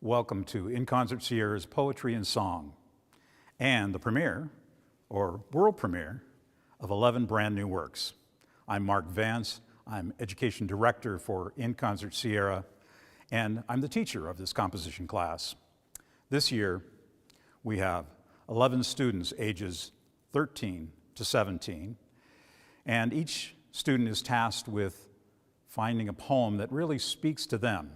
Welcome to InConcert Sierra's Poetry and Song, and the premiere, or world premiere, of 11 brand new works. I'm Mark Vance. I'm Education Director for InConcert Sierra, and I'm the teacher of this composition class. This year, we have 11 students ages 13 to 17, and each student is tasked with finding a poem that really speaks to them.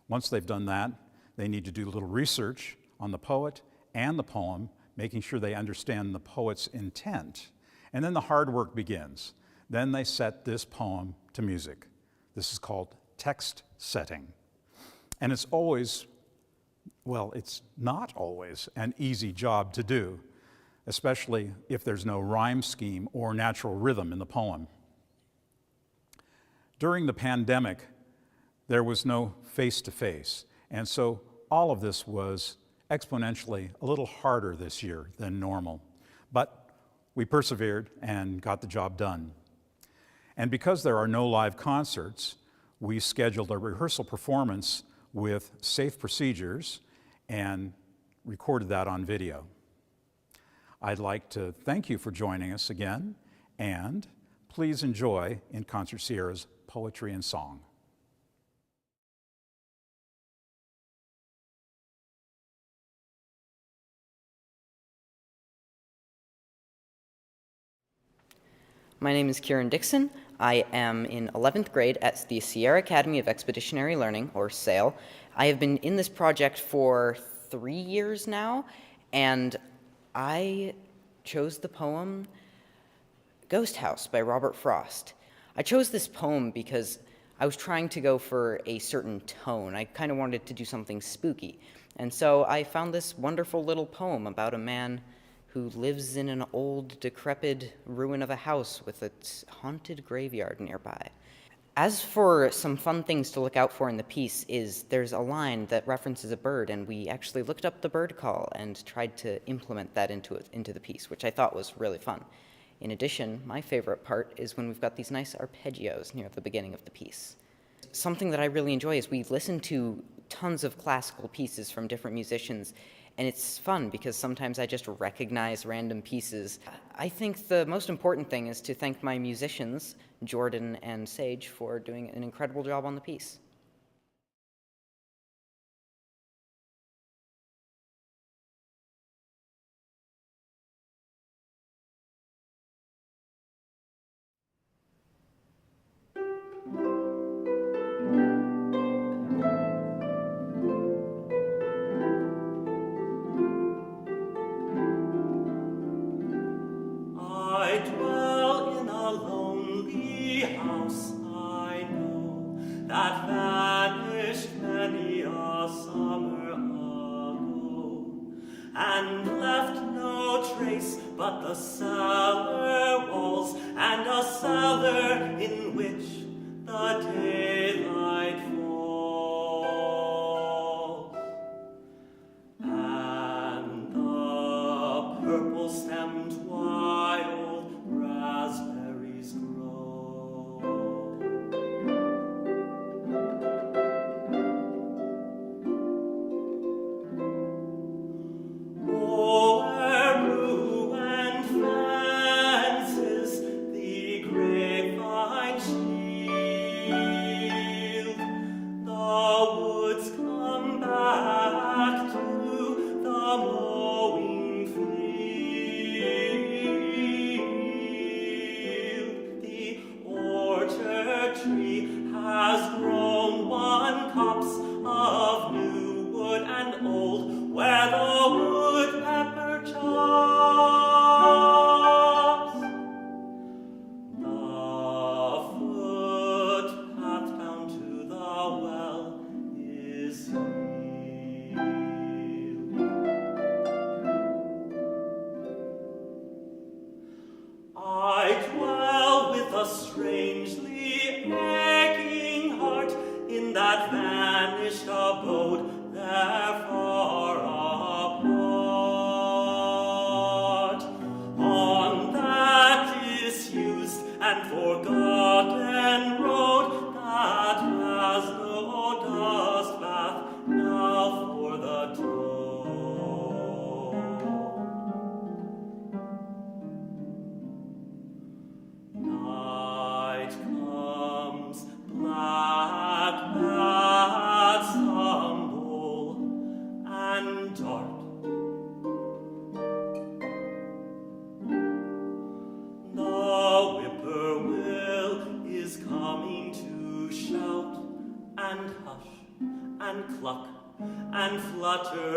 Once they've done that, they need to do a little research on the poet and the poem, making sure they understand the poet's intent. And then the hard work begins. Then they set this poem to music. This is called text setting. And it's not always an easy job to do, especially if there's no rhyme scheme or natural rhythm in the poem. During the pandemic, there was no face-to-face, and so all of this was exponentially a little harder this year than normal. But we persevered and got the job done. And because there are no live concerts, we scheduled a rehearsal performance with safe procedures and recorded that on video. I'd like to thank you for joining us again, and please enjoy InConcert Sierra's Poetry and Song. My name is Kieran Dixon. I am in 11th grade at the Sierra Academy of Expeditionary Learning, or SAIL. I have been in this project for 3 years now, and I chose the poem Ghost House by Robert Frost. I chose this poem because I was trying to go for a certain tone. I kind of wanted to do something spooky. And so I found this wonderful little poem about a man who lives in an old, decrepit ruin of a house with a haunted graveyard nearby. As for some fun things to look out for in the piece there's a line that references a bird, and we actually looked up the bird call and tried to implement that into the piece, which I thought was really fun. In addition, my favorite part is when we've got these nice arpeggios near the beginning of the piece. Something that I really enjoy is we listen to tons of classical pieces from different musicians, and it's fun because sometimes I just recognize random pieces. I think the most important thing is to thank my musicians, Jordan and Sage, for doing an incredible job on the piece. I dwell in a lonely house, I know, that vanished many a summer ago, and left no trace but the cellar walls, and a cellar in which the daylight falls, and the purple-stemmed wild raspberries grow. O'er ruined fences the grapevine shields,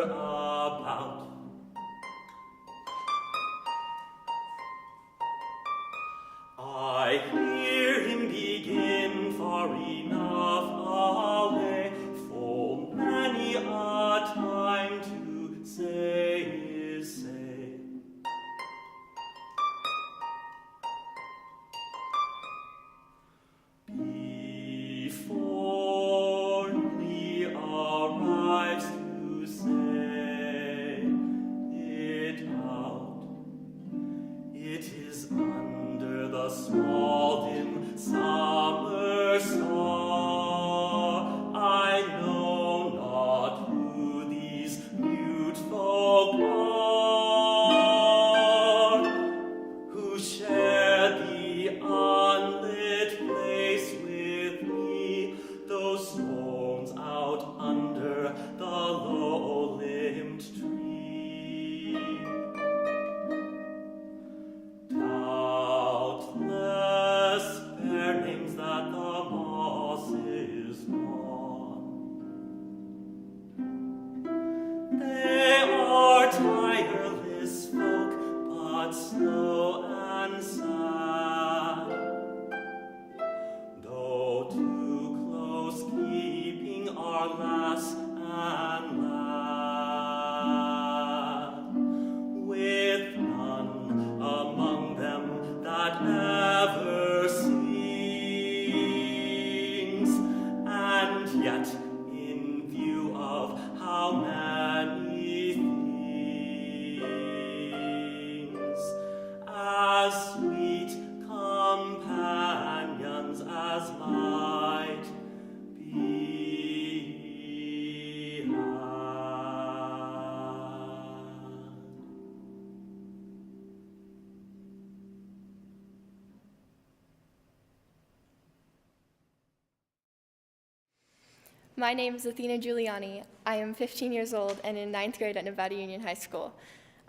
about. I hear him begin far enough away, full many a time to say his say. Before he arrives to say it out, it is under the small dim summer star. I know not who these mute folk are, who share the unlit place with me, those stones out under the low-limbed tree. Doubtless fair names that the moss is on. They are tireless folk, but slow and sad. Though too close keeping our lass and lad, with none among them that ever sings, and yet in view of how many things, as sweet companions as might be had. My name is Athena Giuliani. I am 15 years old and in 9th grade at Nevada Union High School.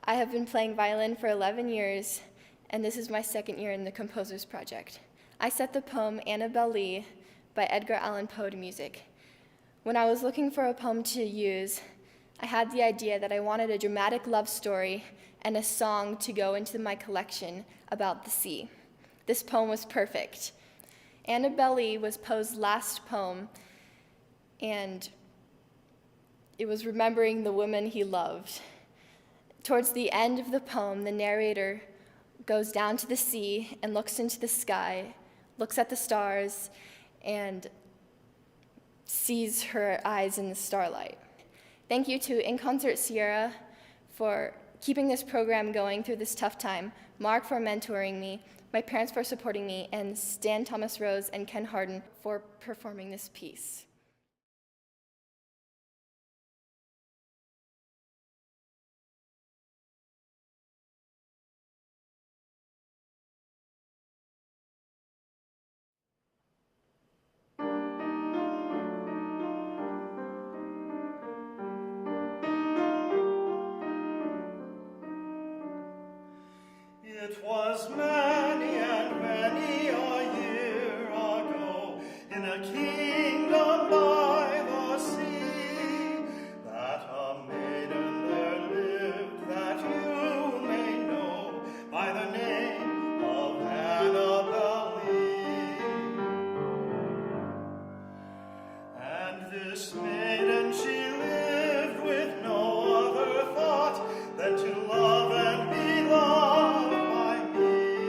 I have been playing violin for 11 years, and this is my second year in the Composers Project. I set the poem Annabel Lee by Edgar Allan Poe to music. When I was looking for a poem to use, I had the idea that I wanted a dramatic love story and a song to go into my collection about the sea. This poem was perfect. Annabel Lee was Poe's last poem, and it was remembering the woman he loved. Towards the end of the poem, the narrator goes down to the sea and looks into the sky, looks at the stars, and sees her eyes in the starlight. Thank you to InConcert Sierra for keeping this program going through this tough time, Mark for mentoring me, my parents for supporting me, and Stan Thomas Rose and Ken Harden for performing this piece. It was many and many a year ago, in a kingdom by the sea, that a maiden there lived that you may know by the name of Annabel Lee. And this maiden, she lived with no other thought than to love and be loved by me.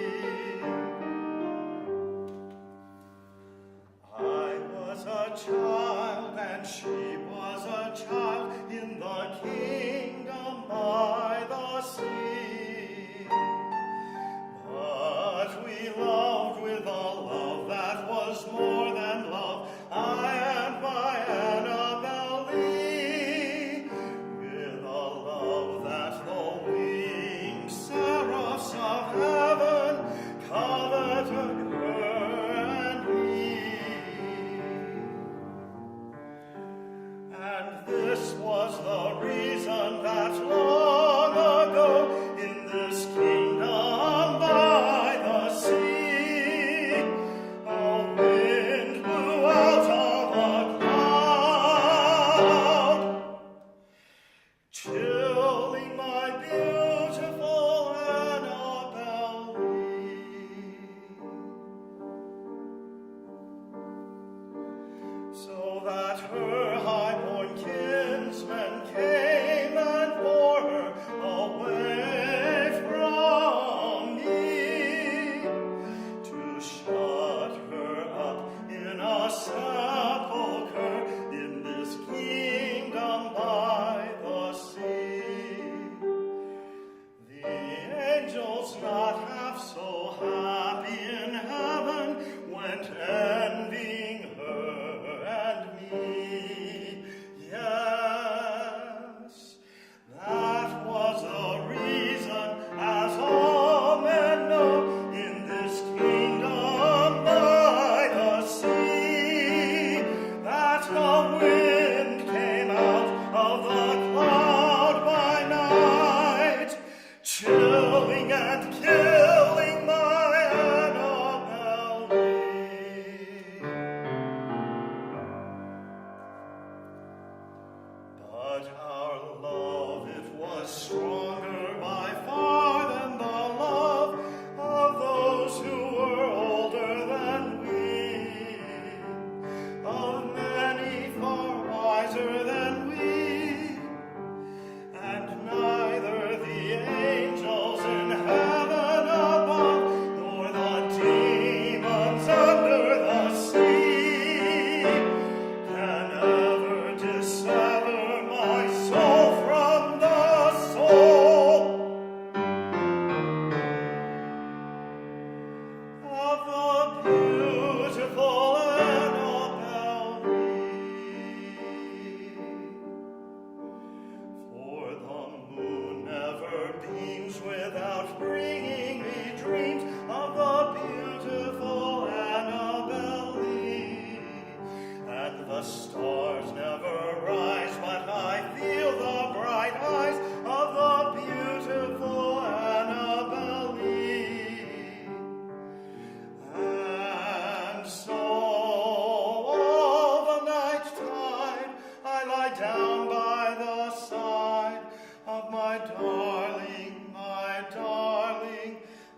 my darling,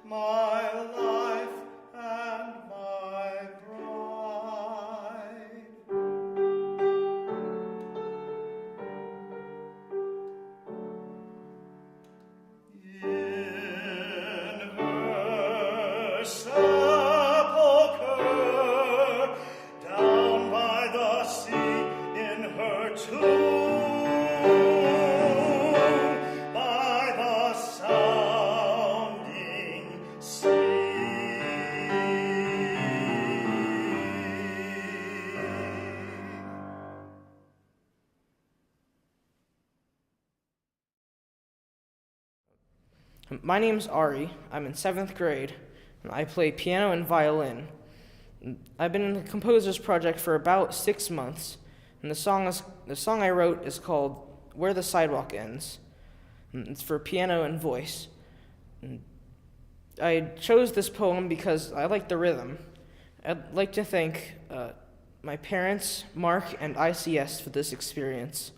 my life and my bride. In her sepulchre, down by the sea, in her tomb, by the sounding sea. My name's Ari. I'm in 7th grade, and I play piano and violin. I've been in the Composers Project for about 6 months, and the song I wrote is called Where the Sidewalk Ends. It's for piano and voice. I chose this poem because I like the rhythm. I'd like to thank my parents, Mark, and ICS for this experience.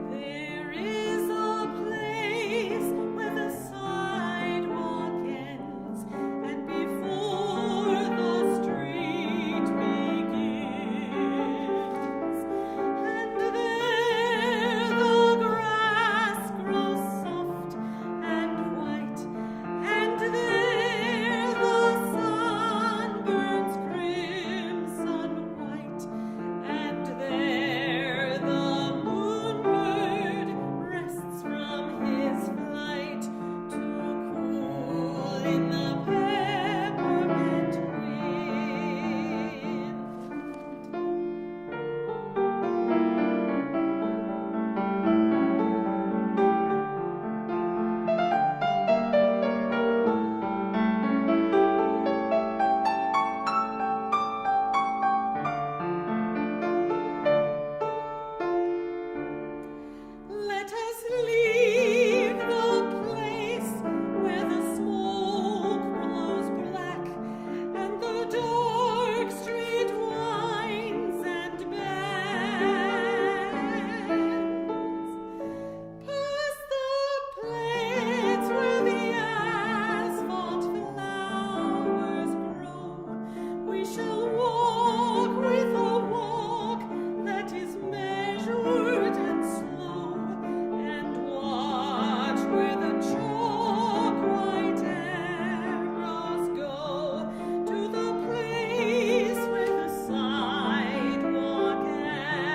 There is a place where the sidewalk ends, and before the street begins, and there the grass grows soft and white, and there the sun burns crimson white, and there the moonbird rests from his flight to cool in the peppermint wind. Let us leave the place where the smoke blows black and the dark street winds and bends. Past the plains where the asphalt flowers grow, we shall walk with a walk that is measured and slow, and watch where the chalk white arrows go to the place where the sidewalk ends.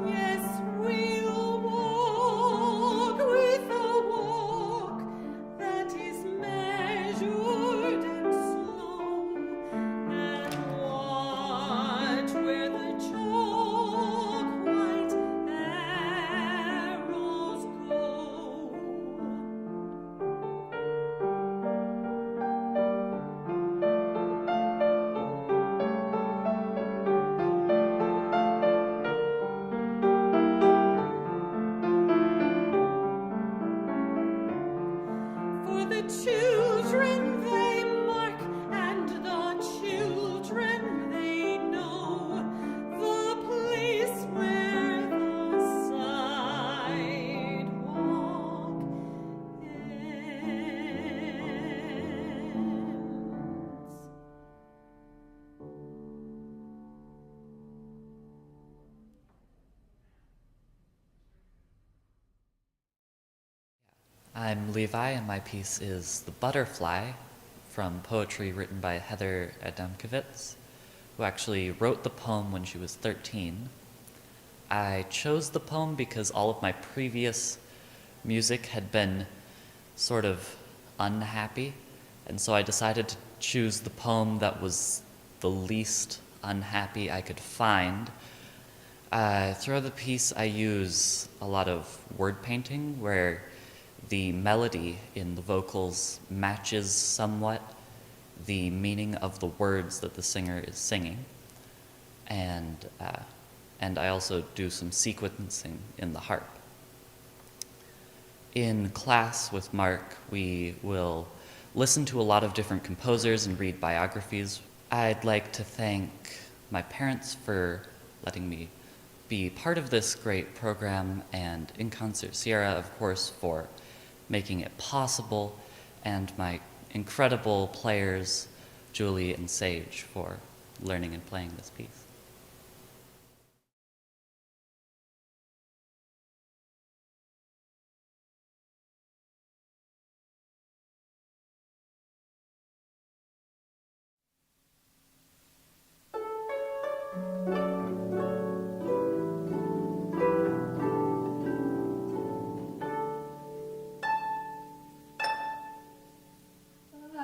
Yes, we'll walk with a walk that is measured and slow, and watch where the chalk white arrows go. For the children they mark, and the children they know, the place where the sidewalk ends. I'm Levi, and my piece is The Butterfly, from poetry written by Heather Adamkiewicz, who actually wrote the poem when she was 13. I chose the poem because all of my previous music had been sort of unhappy, and so I decided to choose the poem that was the least unhappy I could find. Throughout the piece, I use a lot of word painting where the melody in the vocals matches somewhat the meaning of the words that the singer is singing. And I also do some sequencing in the harp. In class with Mark, we will listen to a lot of different composers and read biographies. I'd like to thank my parents for letting me be part of this great program, and InConcert Sierra, of course, for making it possible, and my incredible players, Julie and Sage, for learning and playing this piece.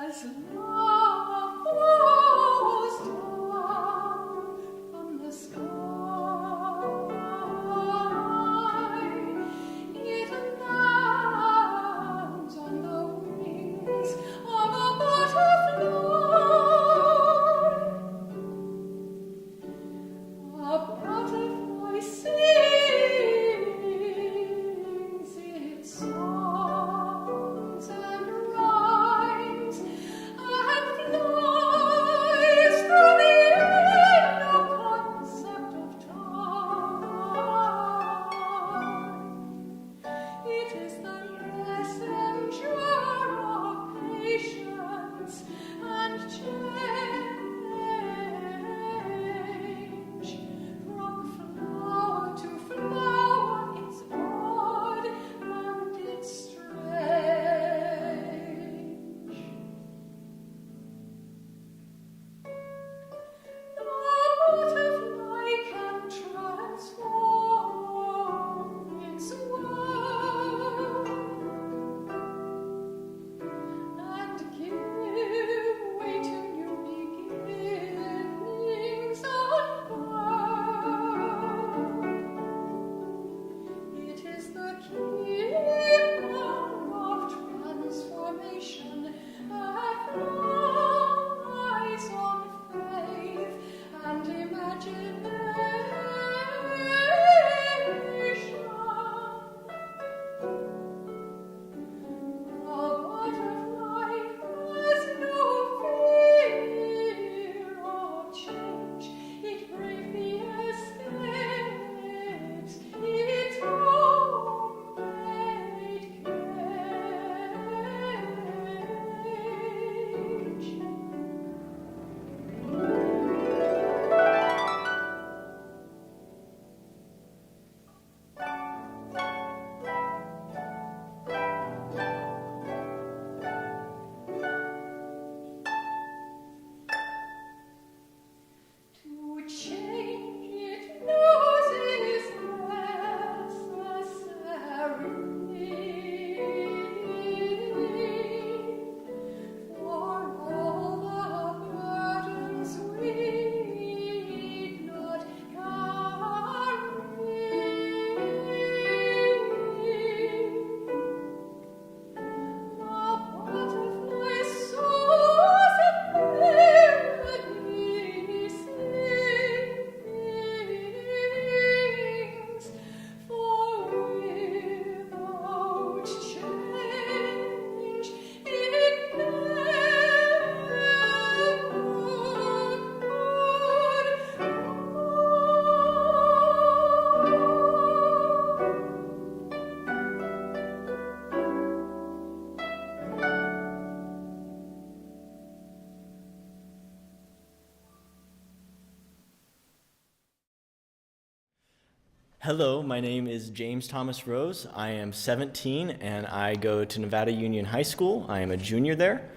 As love falls down from the sky, it lands on the wings of a butterfly. A butterfly sings its songs and rhymes and flies through the air, no concept of time. It is the messenger of patience and change. From flower to flower, it's odd and it's strange. The butterfly can transform its world and give way to new beginnings unfurled. It is the kingdom of transformation that lies on faith and imagination. A butterfly has no fear of change. It bravely escapes its own fate cage. To change it knows is necessary, for all the burdens we need not carry. A butterfly soars in melody sings, for without change it Hello, my name is James Thomas Rose. I am 17 and I go to Nevada Union High School. I am a junior there.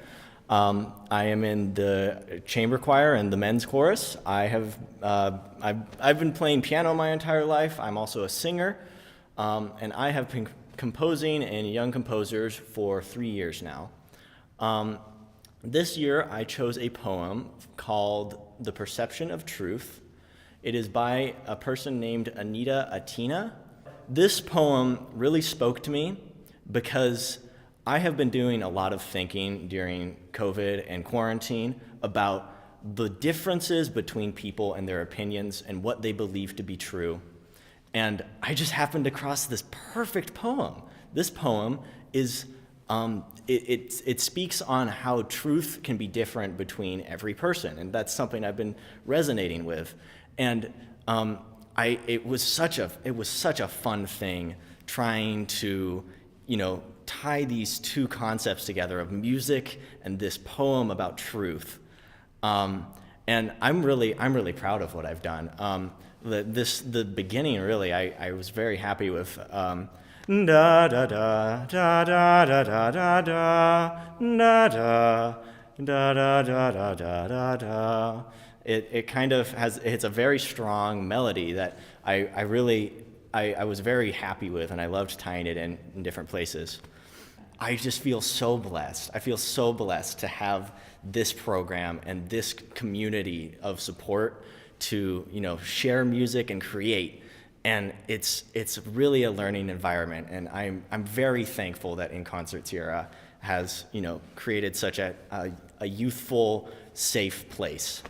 I am in the chamber choir and the men's chorus. I've been playing piano my entire life. I'm also a singer, and I have been composing in Young Composers for 3 years now. This year, I chose a poem called The Perception of Truth. It is by a person named Anita Atina. This poem really spoke to me because I have been doing a lot of thinking during COVID and quarantine about the differences between people and their opinions and what they believe to be true. And I just happened across this perfect poem. This poem is, it speaks on how truth can be different between every person, and that's something I've been resonating with. And it was such a fun thing trying to, tie these two concepts together of music and this poem about truth. And I'm really proud of what I've done. The beginning, really, I was very happy with. Da da da da da da da da da da da da da da da da. It kind of it's a very strong melody that I was very happy with, and I loved tying it in different places. I just feel so blessed. I feel so blessed to have this program and this community of support to, share music and create. And it's really a learning environment. And I'm very thankful that InConcert Sierra has, created such a youthful, safe place.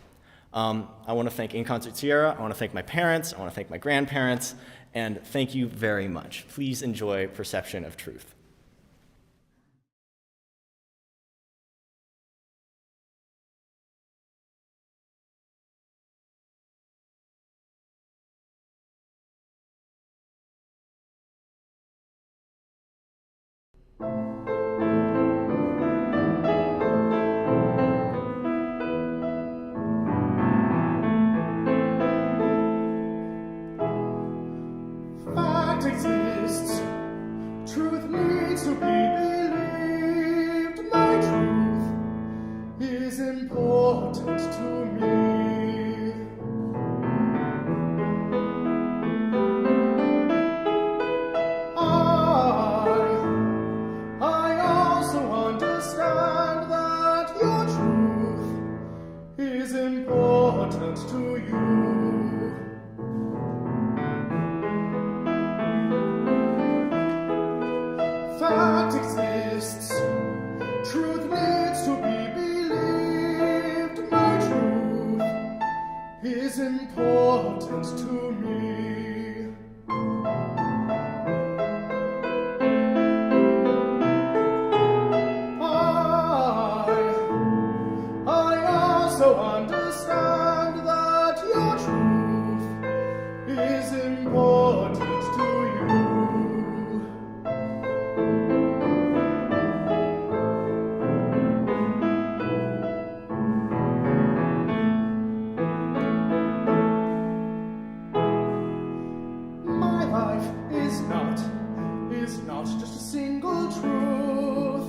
I want to thank InConcert Sierra. I want to thank my parents. I want to thank my grandparents. And thank you very much. Please enjoy Perception of Truth. Fact exists, truth needs to be believed. My truth is important to me. I also understand that your truth is important to you. Fact exists, truth needs to be believed. My truth is important to me. I also understand that your truth is important to you. My life is not just a single truth,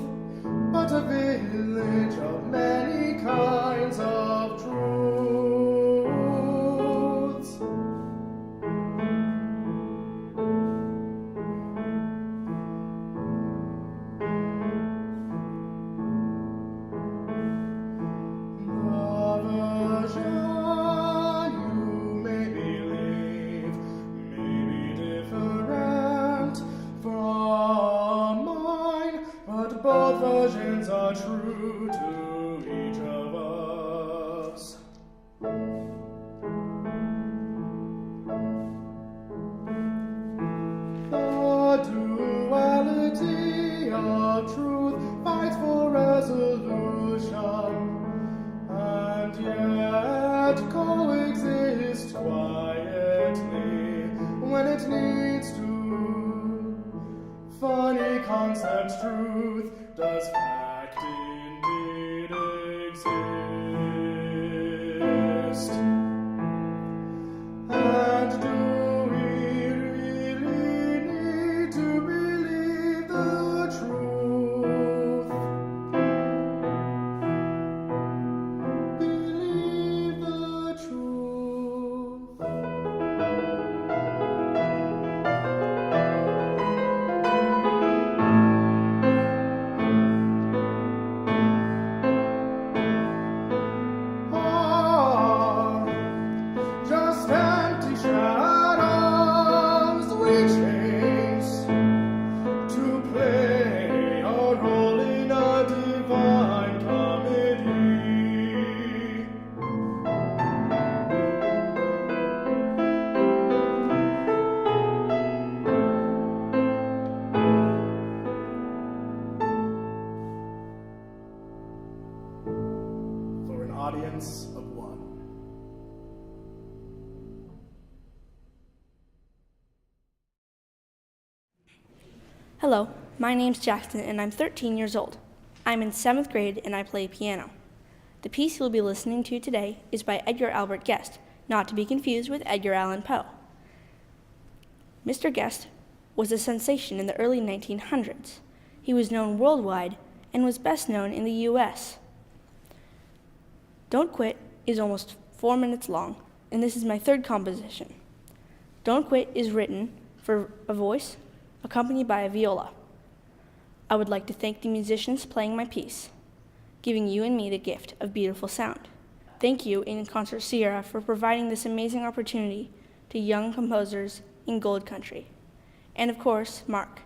but a village of many kinds of truths. The version you may believe may be different from mine, but both versions are true to each of us. The duality of truth fights for resolution, and yet coexists quietly when it needs to. Funny concept, truth, does fact indeed exist? And do we really need to believe the truth? Hello, my name's Jackson and I'm 13 years old. I'm in 7th grade and I play piano. The piece you'll be listening to today is by Edgar Albert Guest, not to be confused with Edgar Allan Poe. Mr. Guest was a sensation in the early 1900s. He was known worldwide and was best known in the U.S. Don't Quit is almost 4 minutes long, and this is my third composition. Don't Quit is written for a voice accompanied by a viola. I would like to thank the musicians playing my piece, giving you and me the gift of beautiful sound. Thank you, InConcert Sierra, for providing this amazing opportunity to young composers in Gold Country. And of course, Mark,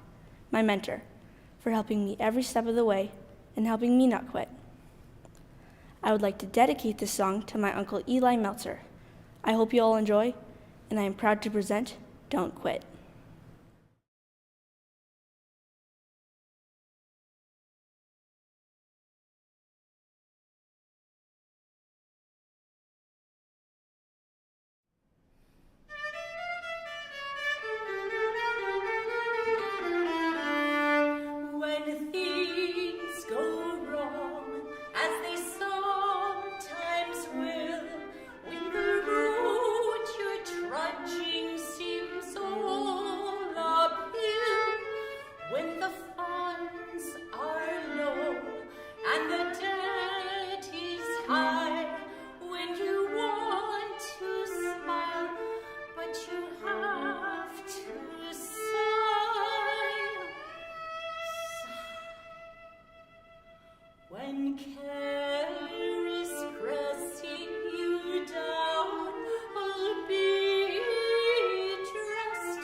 my mentor, for helping me every step of the way and helping me not quit. I would like to dedicate this song to my uncle Eli Meltzer. I hope you all enjoy, and I am proud to present Don't Quit. When things go wrong, as they sometimes will, when the road you're trudging seems all uphill, when the funds are low and the debt is high, when you want to smile, but you have to sigh. When care is pressing you down, albeit rest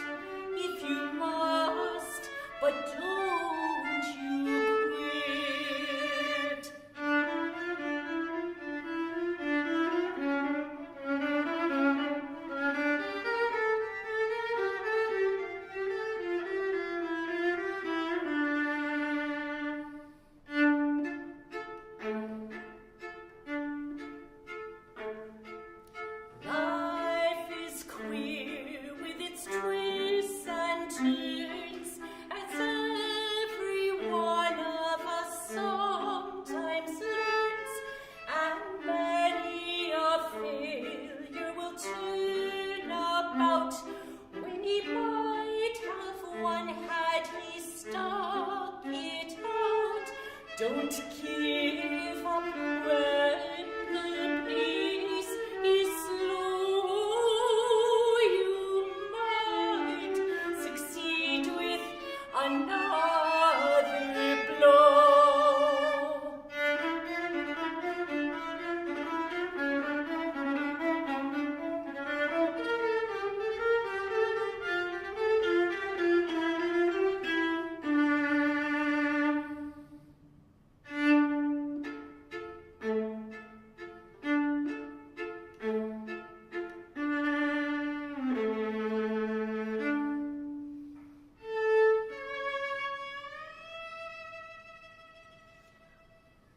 if you must, but don't you quit. Life is queer with its twists and turns, as every one of us sometimes learns, and many a failure will turn about when he might have won had he stuck it out. Don't give up when the pace is slow. You might succeed with another blow.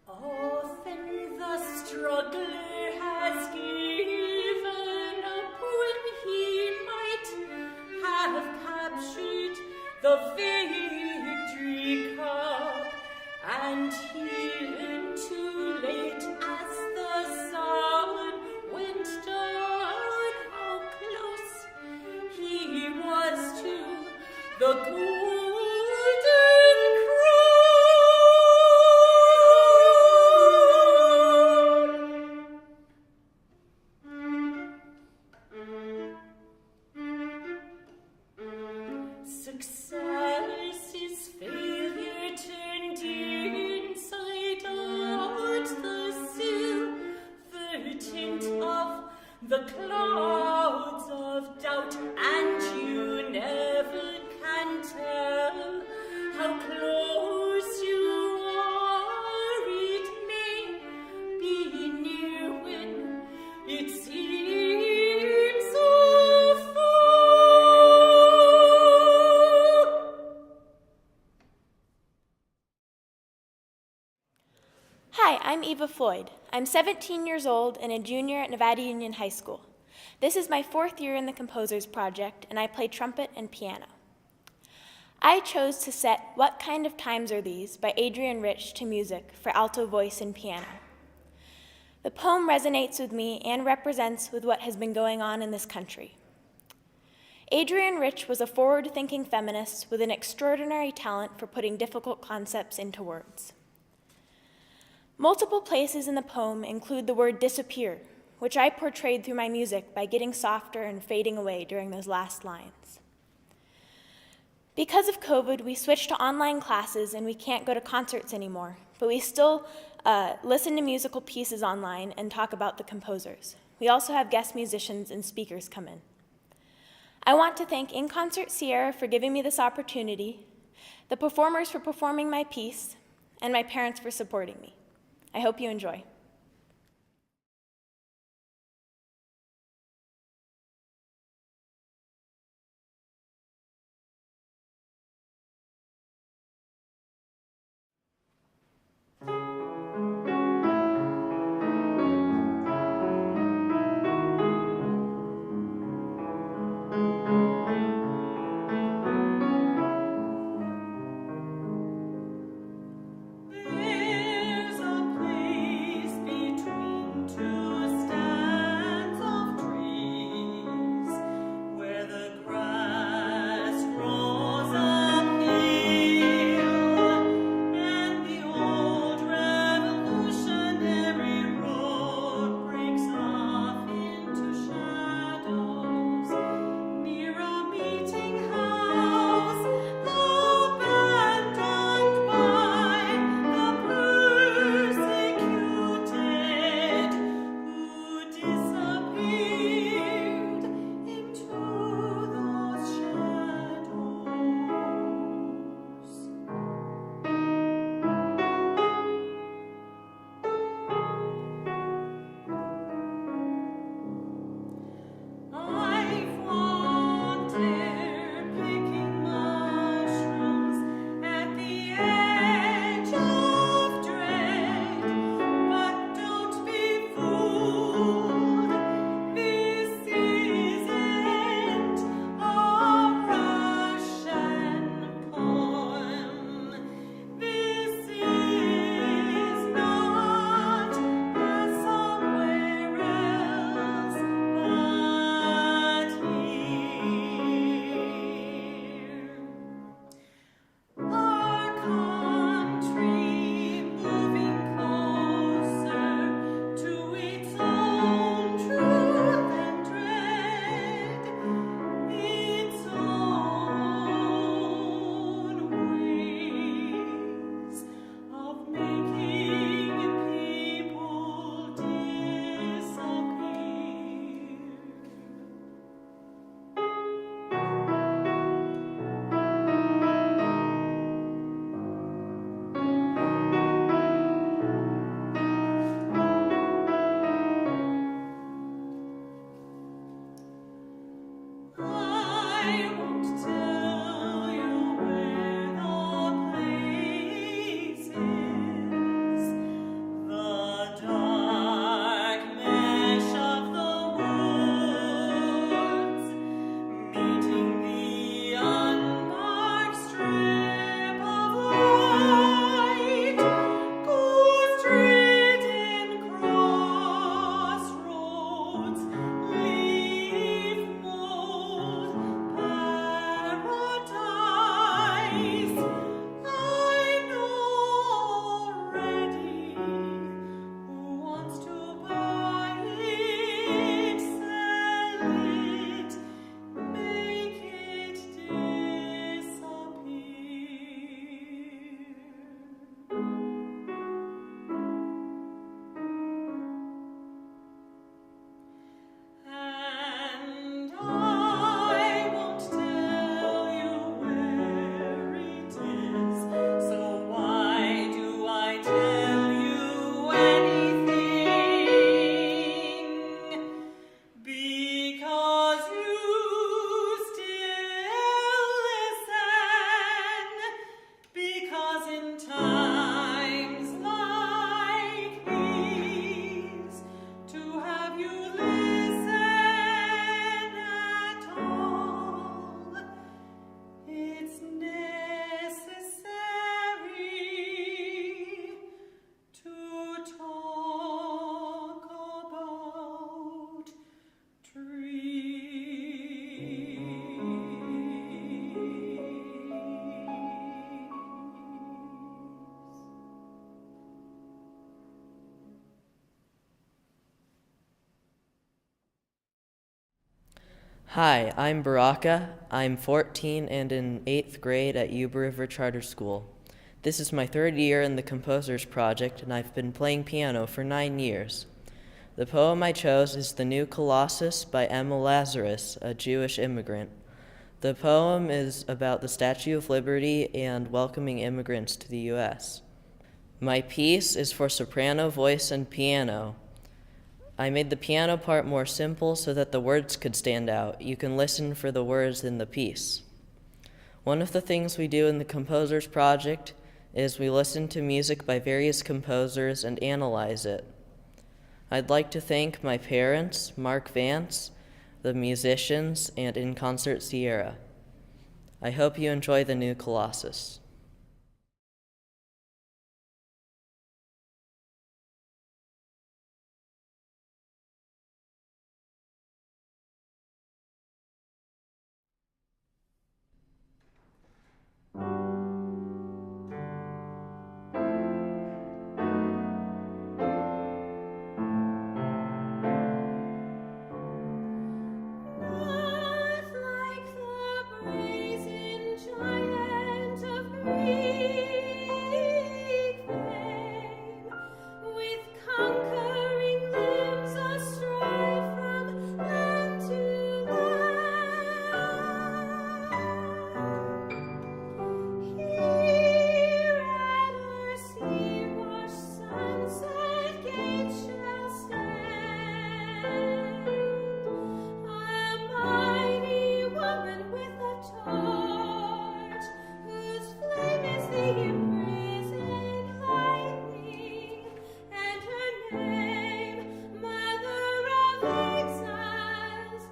Often the struggler has given up when he might have captured the victory cup, and he learned too late as the sun went down how close he was to the golden crown. Success is failure turned inside out, the silver tint of the clouds of doubt, and you never can tell how close you are. It may be near when it seems so far. Hi, I'm Eva Floyd. I'm 17 years old and a junior at Nevada Union High School. This is my 4th year in the Composers Project, and I play trumpet and piano. I chose to set What Kind of Times Are These by Adrian Rich to music for alto voice and piano. The poem resonates with me and represents with what has been going on in this country. Adrian Rich was a forward-thinking feminist with an extraordinary talent for putting difficult concepts into words. Multiple places in the poem include the word disappear, which I portrayed through my music by getting softer and fading away during those last lines. Because of COVID, we switched to online classes and we can't go to concerts anymore, but we still listen to musical pieces online and talk about the composers. We also have guest musicians and speakers come in. I want to thank InConcert Sierra for giving me this opportunity, the performers for performing my piece, and my parents for supporting me. I hope you enjoy. There's a place Hi, I'm Baraka. I'm 14 and in 8th grade at Yuba River Charter School. This is my 3rd year in the Composers Project, and I've been playing piano for 9 years. The poem I chose is The New Colossus by Emma Lazarus, a Jewish immigrant. The poem is about the Statue of Liberty and welcoming immigrants to the U.S. My piece is for soprano, voice, and piano. I made the piano part more simple so that the words could stand out. You can listen for the words in the piece. One of the things we do in the Composers Project is we listen to music by various composers and analyze it. I'd like to thank my parents, Mark Vance, the musicians, and InConcert Sierra. I hope you enjoy The New Colossus. Not like the brazen giant of Greek fame, with conquering limbs astride from land to land. Here at our sea-washed sunset gate shall stand a mighty woman with a torch, whose flame is the imprisoned lightning, and her name, Mother of Exiles,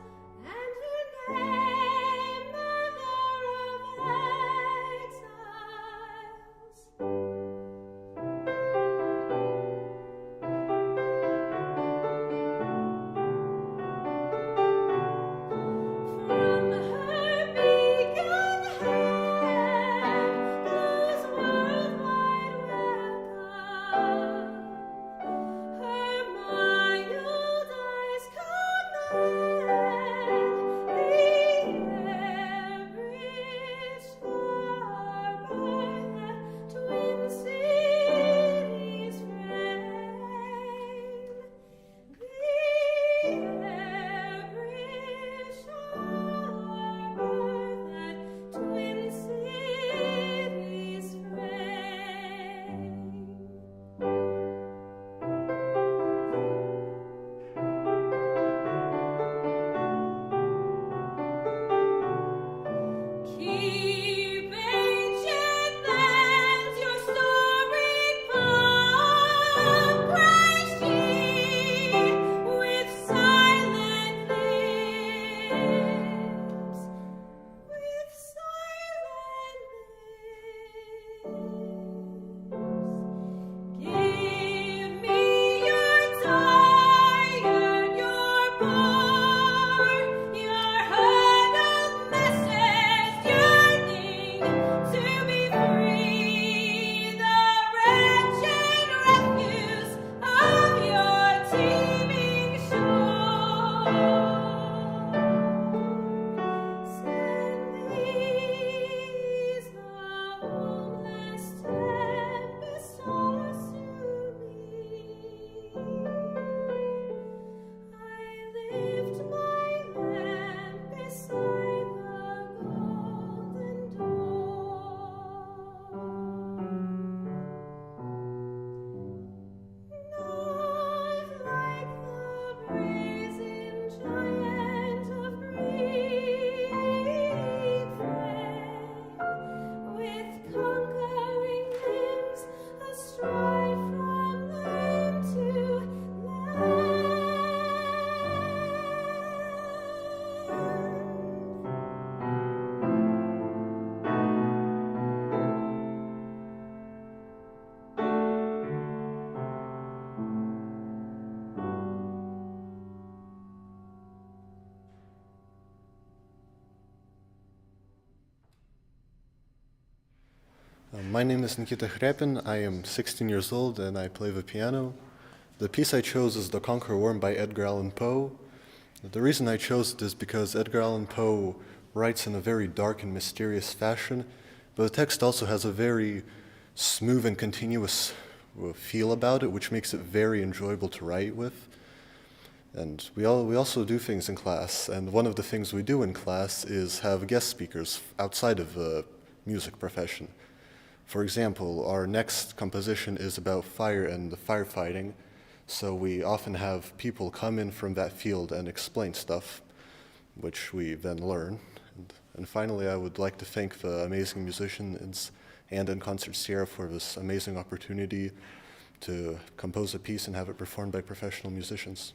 and her name, Mother of Exiles. From her beacon hand goes worldwide welcome. Her mild eyes command the air bridge far by that twin city's frame. The air bridge harbor that twin city's frame. Keep ancient lands your storied pomp, Christ ye, with silent lips, with silent lips. Give me your tired, your poor, your huddled masses yearning to be free, the wretched refuse of your teeming shore. Send these the homeless tempest tossed to me. I lift my lamp beside the golden door. Not like the brazen giant of Greek fame, with conquering limbs astride from land to My name is Nikita Hrepin. I am 16 years old and I play the piano. The piece I chose is The Conqueror Worm by Edgar Allan Poe. The reason I chose it is because Edgar Allan Poe writes in a very dark and mysterious fashion, but the text also has a very smooth and continuous feel about it, which makes it very enjoyable to write with. And we also do things in class, and one of the things we do in class is have guest speakers outside of the music profession. For example, our next composition is about fire and the firefighting, so we often have people come in from that field and explain stuff, which we then learn. And finally, I would like to thank the amazing musicians and InConcert Sierra for this amazing opportunity to compose a piece and have it performed by professional musicians.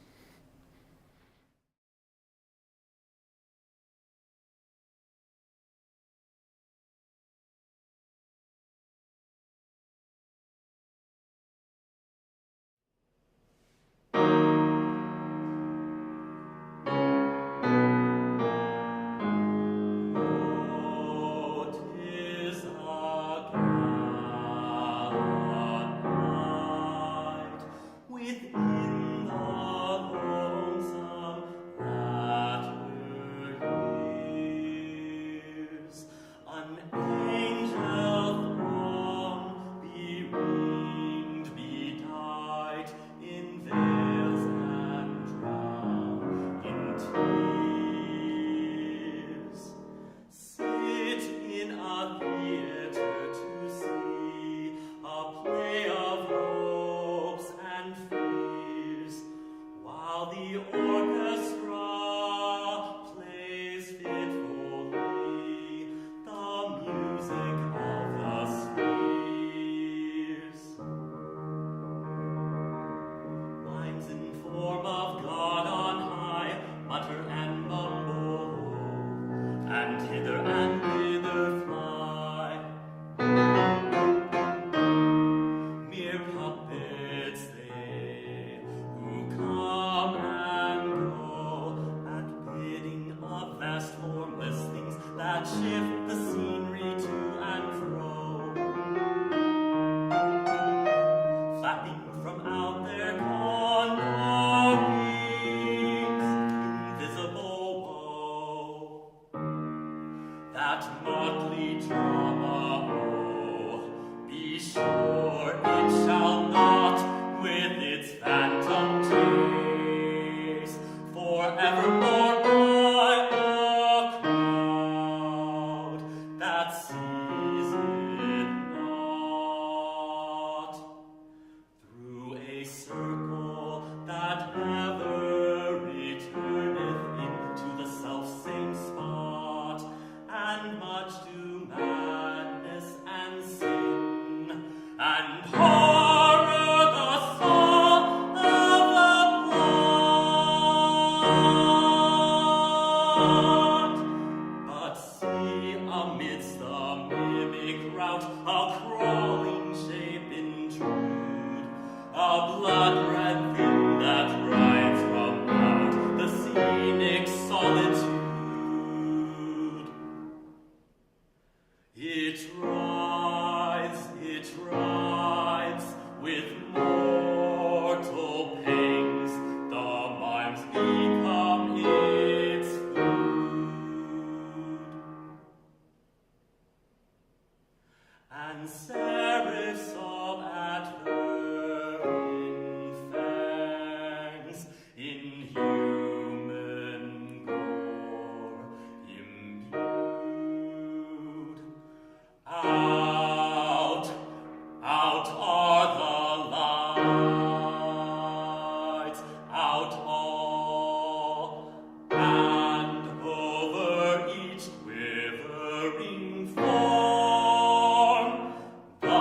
The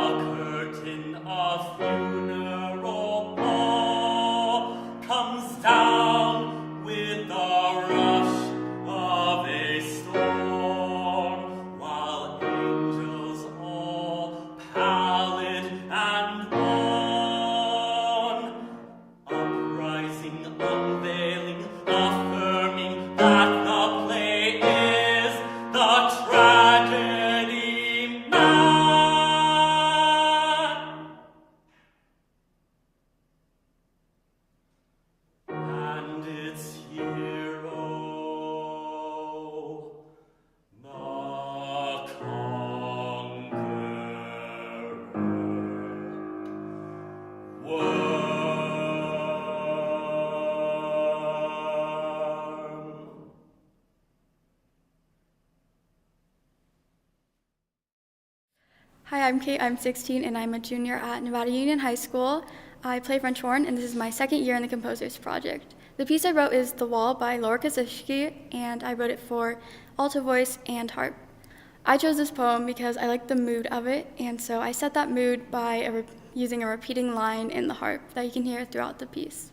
Hi, I'm Kate. I'm 16 and I'm a junior at Nevada Union High School. I play French horn and this is my second year in the Composers Project. The piece I wrote is The Wall by Laura Kosicki and I wrote it for alto voice and harp. I chose this poem because I like the mood of it, and so I set that mood by using a repeating line in the harp that you can hear throughout the piece.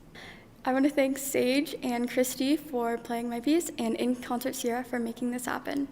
I want to thank Sage and Christy for playing my piece and InConcert Sierra for making this happen.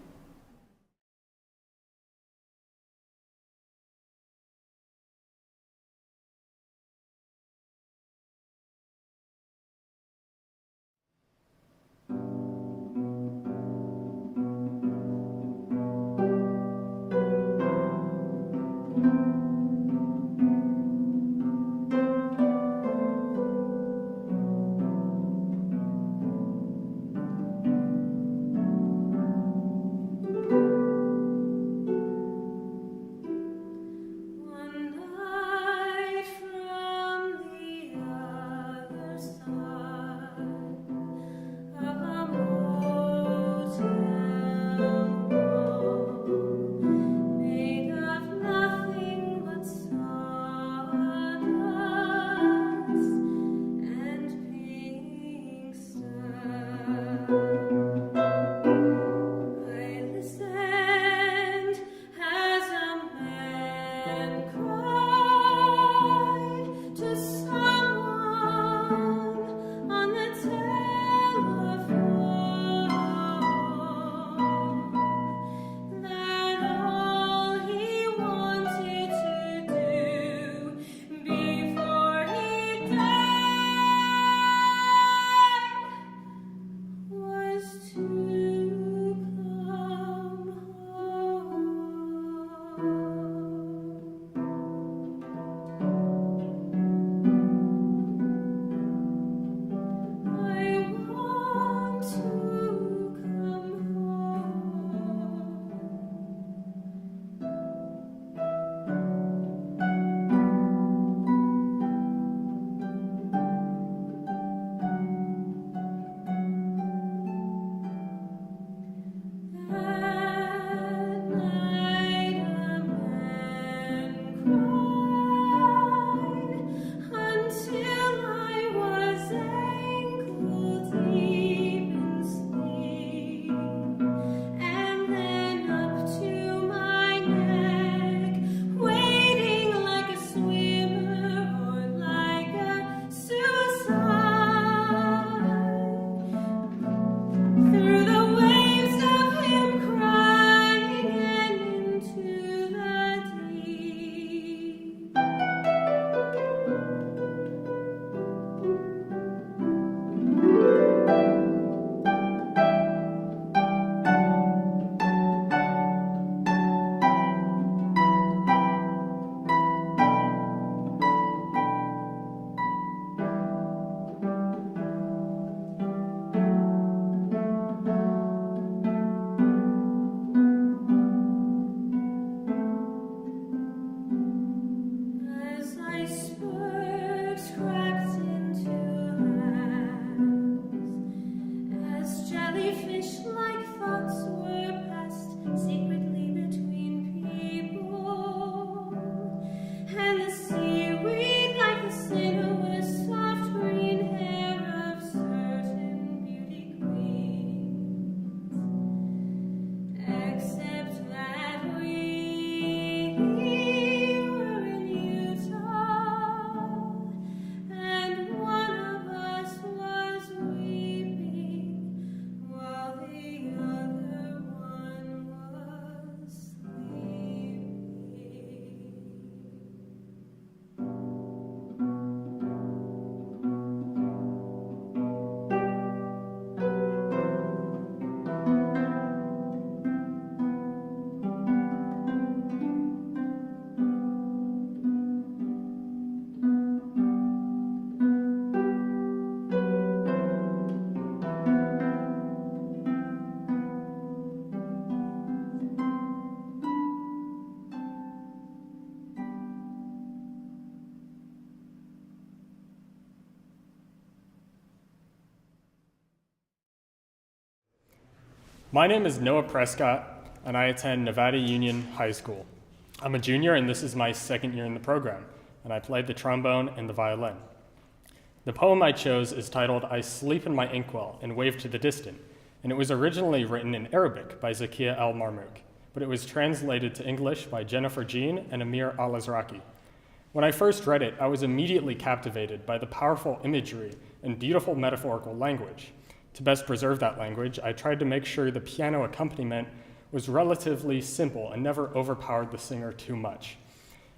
My name is Noah Prescott, and I attend Nevada Union High School. I'm a junior, and this is my second year in the program, and I played the trombone and the violin. The poem I chose is titled I Sleep in My Inkwell and Wave to the Distant, and it was originally written in Arabic by Zakia al-Marmouk, but it was translated to English by Jennifer Jean and Amir al-Azraqi. When I first read it, I was immediately captivated by the powerful imagery and beautiful metaphorical language. To best preserve that language, I tried to make sure the piano accompaniment was relatively simple and never overpowered the singer too much.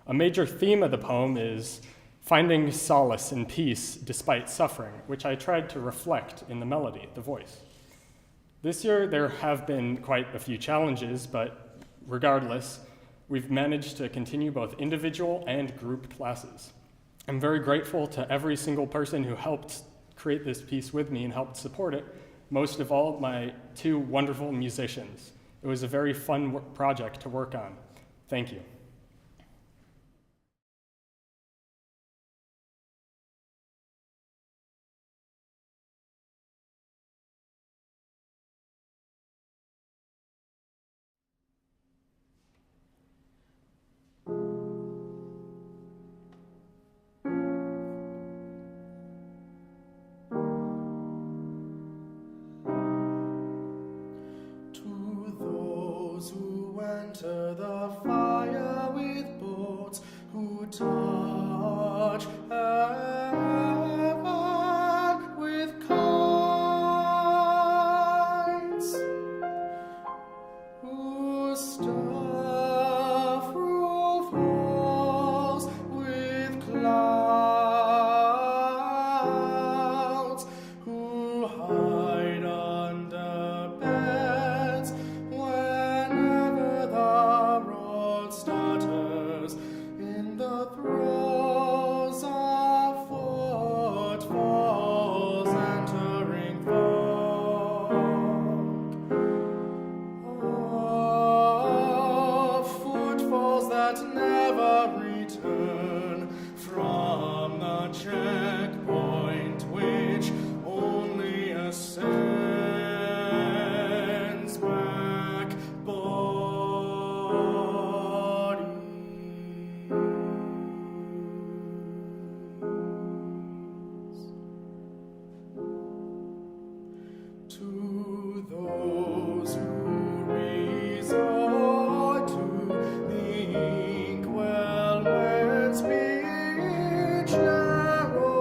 A major theme of the poem is finding solace and peace despite suffering, which I tried to reflect in the melody, the voice. This year, there have been quite a few challenges, but regardless, we've managed to continue both individual and group classes. I'm very grateful to every single person who helped create this piece with me and helped support it, most of all, my two wonderful musicians. It was a very fun project to work on. Thank you. Who enter the fire with boats, who touch heaven with kites, who stuff roof halls with clouds, who hide under beds whenever the road stutters in the throes of footfalls entering fog, of footfalls that never return from the checkpoint which only ascends back to those who resort to the inkwell when speech narrows,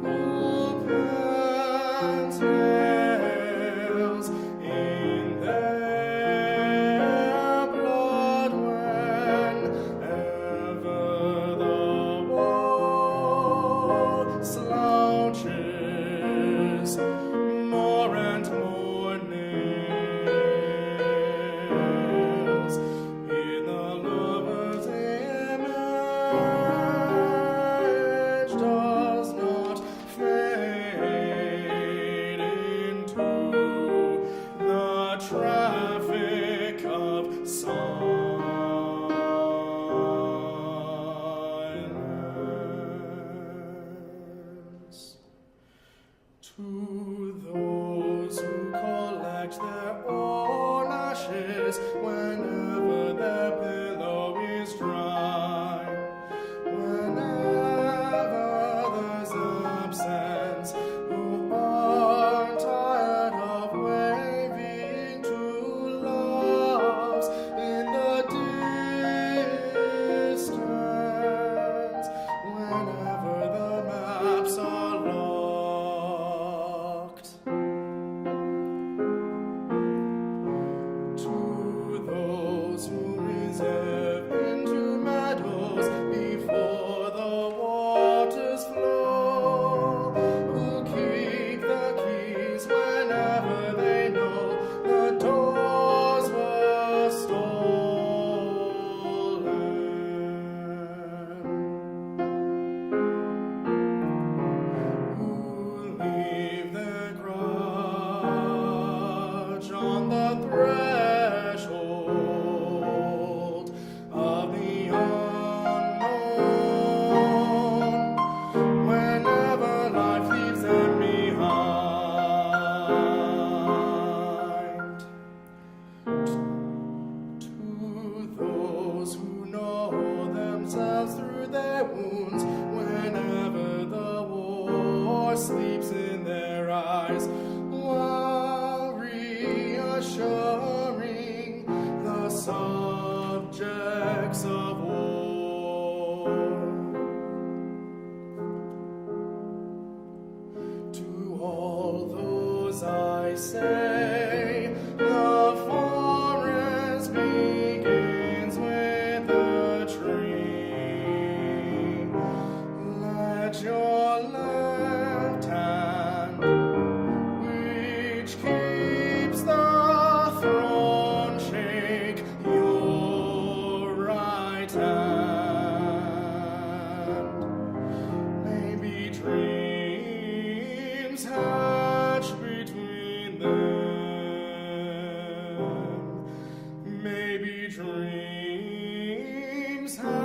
who pens nails in their blood whenever the wall slouches more and more nails in the lover's image does not fade into the traffic of silence. To those who collect their own ashes whenever their pillow is dry, whenever there's absence, who are tired of waving to loves in the distance, whenever the maps are locked. To those who reserve into meadows before the waters flow, who keep the keys whenever they know the doors were stolen, who leave their grudge on the threshold subjects of war. To all those I say, the forest begins with a tree. Let your left hand, which keeps the throne, shake your right hand. Maybe dreams hatch between them. Maybe dreams hatch